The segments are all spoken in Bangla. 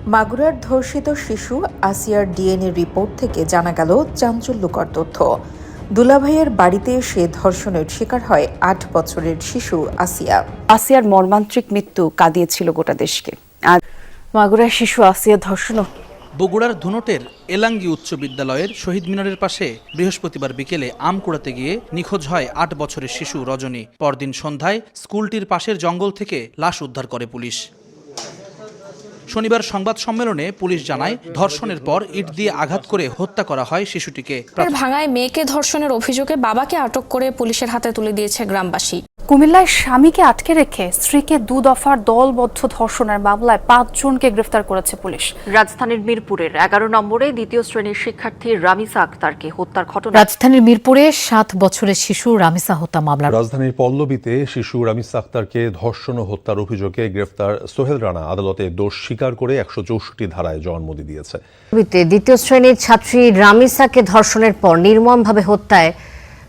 মাগুরার ধর্ষিত শিশু আসিয়ার ডিএনএ রিপোর্ট থেকে জানা গেল চাঞ্চল্যকর তথ্য। দুলাভাইয়ের বাড়িতে এসে ধর্ষণের শিকার হয় ৮ বছরের শিশু আসিয়া। আসিয়ার মর্মান্তিক মৃত্যু কাঁদিয়েছিল গোটা দেশকে। আজ মাগুরার শিশু আসিয়া ধর্ষণ। বগুড়ার ধুনটের এলাঙ্গি উচ্চ বিদ্যালয়ের শহীদ মিনারের পাশে বৃহস্পতিবার বিকেলে আম কুড়াতে গিয়ে নিখোঁজ হয় ৮ বছরের শিশু রজনী। পরদিন সন্ধ্যায় স্কুলটির পাশের জঙ্গল থেকে লাশ উদ্ধার করে পুলিশ। শনিবার সংবাদ সম্মেলনে পুলিশ জানায়, ধর্ষণের পর ইট দিয়ে আঘাত করে হত্যা করা হয় শিশুটিকে। ভাঙায় মেয়েকে ধর্ষণের অভিযোগে বাবাকে আটক করে পুলিশের হাতে তুলে দিয়েছে গ্রামবাসী। কুমিল্লায় স্বামীকে আটকে রেখে স্ত্রীকে ২ দফার দলবদ্ধ ধর্ষণের মামলায় ৫ জনকে গ্রেফতার করেছে পুলিশ। রাজধানীর মিরপুরের ১১ নম্বরে দ্বিতীয় শ্রেণীর শিক্ষার্থী রামিসা আক্তারকে হত্যার ঘটনা। রাজধানীর মিরপুরে ৭ বছরের শিশু রামিসা হত্যা মামলা। রাজধানীর পল্লবীতে শিশু রামিসা আক্তারকে ধর্ষণ ও হত্যার অভিযোগে গ্রেফতার সোহেল রানা আদালতে দোষ স্বীকার করে ১৬৪ ধারায় জবানবন্দি দিয়েছে। দ্বিতীয় শ্রেণীর ছাত্রী রামিসাকে ধর্ষণের পর নির্মমভাবে হত্যায়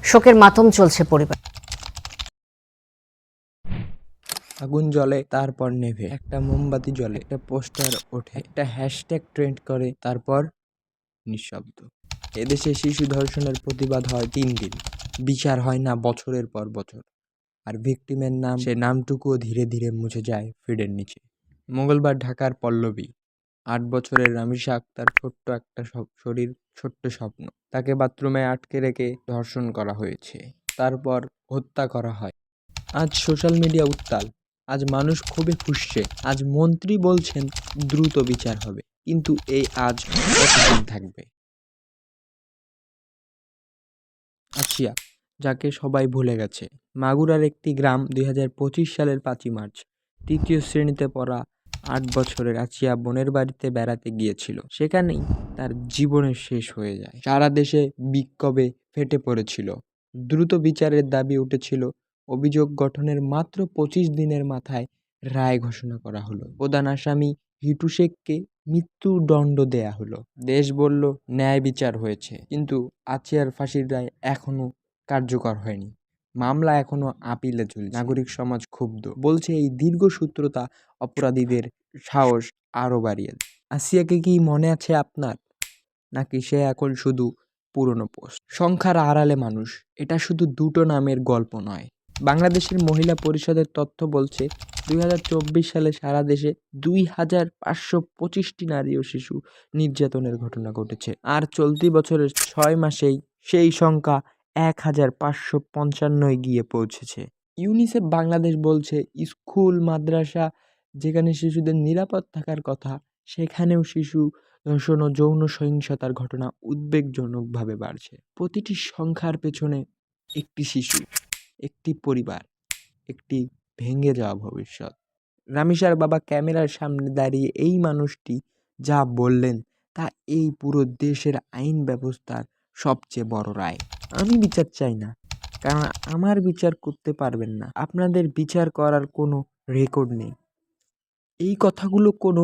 শোকের মাতম চলছে পরিবার। আগুন জ্বলে, তারপর নেভে, একটা মোমবাতি জ্বলে, একটা পোস্টার ওঠে, একটা হ্যাশট্যাগ ট্রেন্ড করে, তারপর নিঃশব্দ। এদেশে শিশু ধর্ষণের প্রতিবাদ হয় ৩ দিন, বিচার হয় না বছরের পর বছর, আর ভিকটিমের নাম, সে নামটুকুও ধীরে ধীরে মুছে যায় ফিডের নিচে। মঙ্গলবার ঢাকার পল্লবী, ৮ বছরের রামিসা আক্তার, ছোট্ট একটা শরীর, ছোট্ট স্বপ্ন। তাকে বাথরুমে আটকে রেখে ধর্ষণ করা হয়েছে, তারপর হত্যা করা হয়। আজ সোশ্যাল মিডিয়া উত্তাল, আজ মানুষ খুবই ফুঁসছে, আজ মন্ত্রী বলছেন দ্রুত বিচার হবে, কিন্তু এই আজ কতদিন থাকবে? আসিয়া, যাকে সবাই ভুলে গেছে, মাগুরার একটি গ্রাম। ২০২৫ সালের ৫ই মার্চ তৃতীয় শ্রেণীতে পড়া ৮ বছরের আসিয়া বোনের বাড়িতে বেড়াতে গিয়েছিল। সেখানেই তার জীবনের শেষ হয়ে যায়। সারা দেশে বিক্ষোভে ফেটে পড়েছিল, দ্রুত বিচারের দাবি উঠেছিল। অভিযোগ গঠনের মাত্র ২৫ দিনের মাথায় রায় ঘোষণা করা হলো। প্রধান আসামি হিটু শেখকে মৃত্যুদণ্ড দেয়া হলো। দেশ বলল ন্যায় বিচার হয়েছে, কিন্তু আসিয়ার ফাঁসির রায় এখনো কার্যকর হয়নি। মামলা এখনো আপিলে চলছে। নাগরিক সমাজ ক্ষুব্ধ, বলছে এই দীর্ঘসূত্রতা অপরাধীদের সাহস আরও বাড়িয়ে দেয়। আসিয়াকে কি মনে আছে আপনার, নাকি সে এখন শুধু পুরনো পোস্ট? সংখ্যার আড়ালে মানুষ, এটা শুধু দুটো নামের গল্প নয়। বাংলাদেশের মহিলা পরিষদের তথ্য বলছে ২০২৪ সালে সারা দেশে ২,৫২৫টি নারী ও শিশু নির্যাতনের ঘটনা ঘটেছে, আর চলতি বছরের ৬ মাসেই সেই সংখ্যা ১,৫৫৫ গিয়ে পৌঁছেছে। ইউনিসেফ বাংলাদেশ বলছে, স্কুল, মাদ্রাসা, যেখানে শিশুদের নিরাপদ থাকার কথা, সেখানেও শিশু ধর্ষণ ও যৌন সহিংসতার ঘটনা উদ্বেগজনকভাবে বাড়ছে। প্রতিটি সংখ্যার পেছনে একটি শিশু, একটি পরিবার, একটি ভেঙে যাওয়া ভবিষ্যৎ। রামিসার বাবা ক্যামেরার সামনে দাঁড়িয়ে এই মানুষটি যা বললেন, তা এই পুরো দেশের আইন ব্যবস্থার সবচেয়ে বড় রায়। আমি বিচার চাই না, কারণ আমার বিচার করতে পারবেন না। আপনাদের বিচার করার কোনো রেকর্ড নেই। এই কথাগুলো কোনো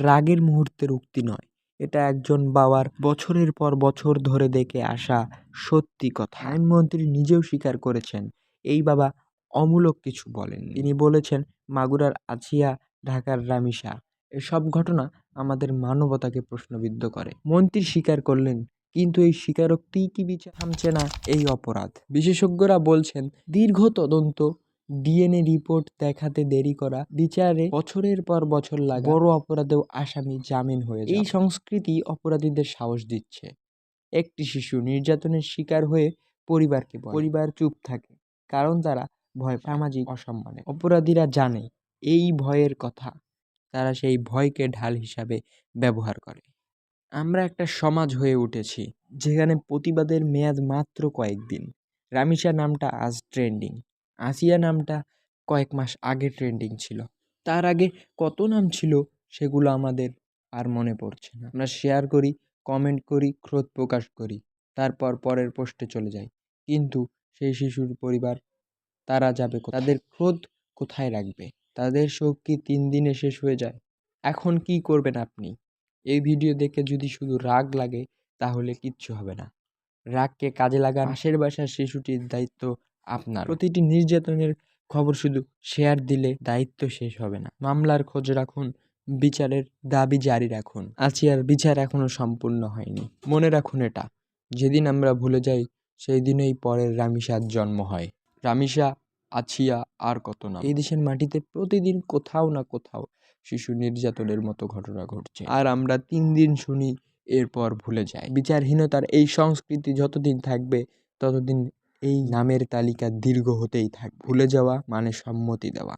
রাগের মুহূর্তের উক্তি নয়, এটা একজন বাবার বছরের পর বছর ধরে দেখে আসা সত্যি কথা। আইনমন্ত্রী নিজেও স্বীকার করেছেন, এই বাবা অমূলক কিছু বলেন। তিনি বলেছেন, মাগুরার আসিয়া, ঢাকার রামিসা, এসব ঘটনা আমাদের মানবতাকে প্রশ্নবিদ্ধ করে। মন্ত্রী স্বীকার করলেন, কিন্তু এই স্বীকারোক্তিই কি বিচার থামছে না এই অপরাধ? বিশেষজ্ঞরা বলছেন, দীর্ঘ তদন্ত, ডিএনএ রিপোর্ট দেখাতে দেরি করা, বিচারে বছরের পর বছর লাগা, বড় অপরাধেও আসামি জামিন হয়ে যায়। এই সংস্কৃতি অপরাধীদের সাহস দিচ্ছে। একটি শিশু নির্যাতনের শিকার হয়ে পরিবারকে বলে, পরিবার চুপ থাকে, কারণ তারা ভয় পায় সামাজিক অসম্মানে। অপরাধীরা জানে এই ভয়ের কথা, তারা সেই ভয়কে ঢাল হিসাবে ব্যবহার করে। আমরা একটা সমাজ হয়ে উঠেছি যেখানে প্রতিবাদের মেয়াদ মাত্র কয়েকদিন। রামিসা নামটা আজ ট্রেন্ডিং, আসিয়া নামটা কয়েক মাস আগে ট্রেন্ডিং ছিল। তার আগে কত নাম ছিল, সেগুলো আমাদের আর মনে পড়ছে না। আমরা শেয়ার করি, কমেন্ট করি, ক্রোধ প্রকাশ করি, তারপর পরের পোস্টে চলে যাই। কিন্তু সেই শিশুর পরিবার, তারা যাবে কোথায়? তাদের ক্রোধ কোথায় রাখবে? তাদের শোক কি 3 দিনে শেষ হয়ে যায়? এখন কি করবেন আপনি? এই ভিডিও দেখে যদি শুধু রাগ লাগে, তাহলে কিচ্ছু হবে না। রাগকে কাজে লাগান। পাশের বাসার শিশুটির দায়িত্ব আপনার। প্রতিটি নির্যাতনের খবর শুধু শেয়ার দিলে দায়িত্ব শেষ হবে না। মামলার খোঁজ রাখুন, বিচারের দাবি জারি রাখুন। আসিয়ার বিচার এখনো সম্পূর্ণ হয়নি। মনে রাখুন এটা, যেদিন আমরা ভুলে যাই সেই দিনেই পরের রামিসার জন্ম হয়। রামিসা, আছিয়া আর কত না। এই দেশের মাটিতে প্রতিদিন কোথাও না কোথাও শিশু নির্যাতনের মতো ঘটনা ঘটছে, আর আমরা 3 দিন শুনি, এরপর ভুলে যাই। বিচারহীনতার এই সংস্কৃতি যতদিন থাকবে ততদিন এই নামের তালিকা দীর্ঘ হতেই থাকবে। ভুলে যাওয়া মানে সম্মতি দেওয়া।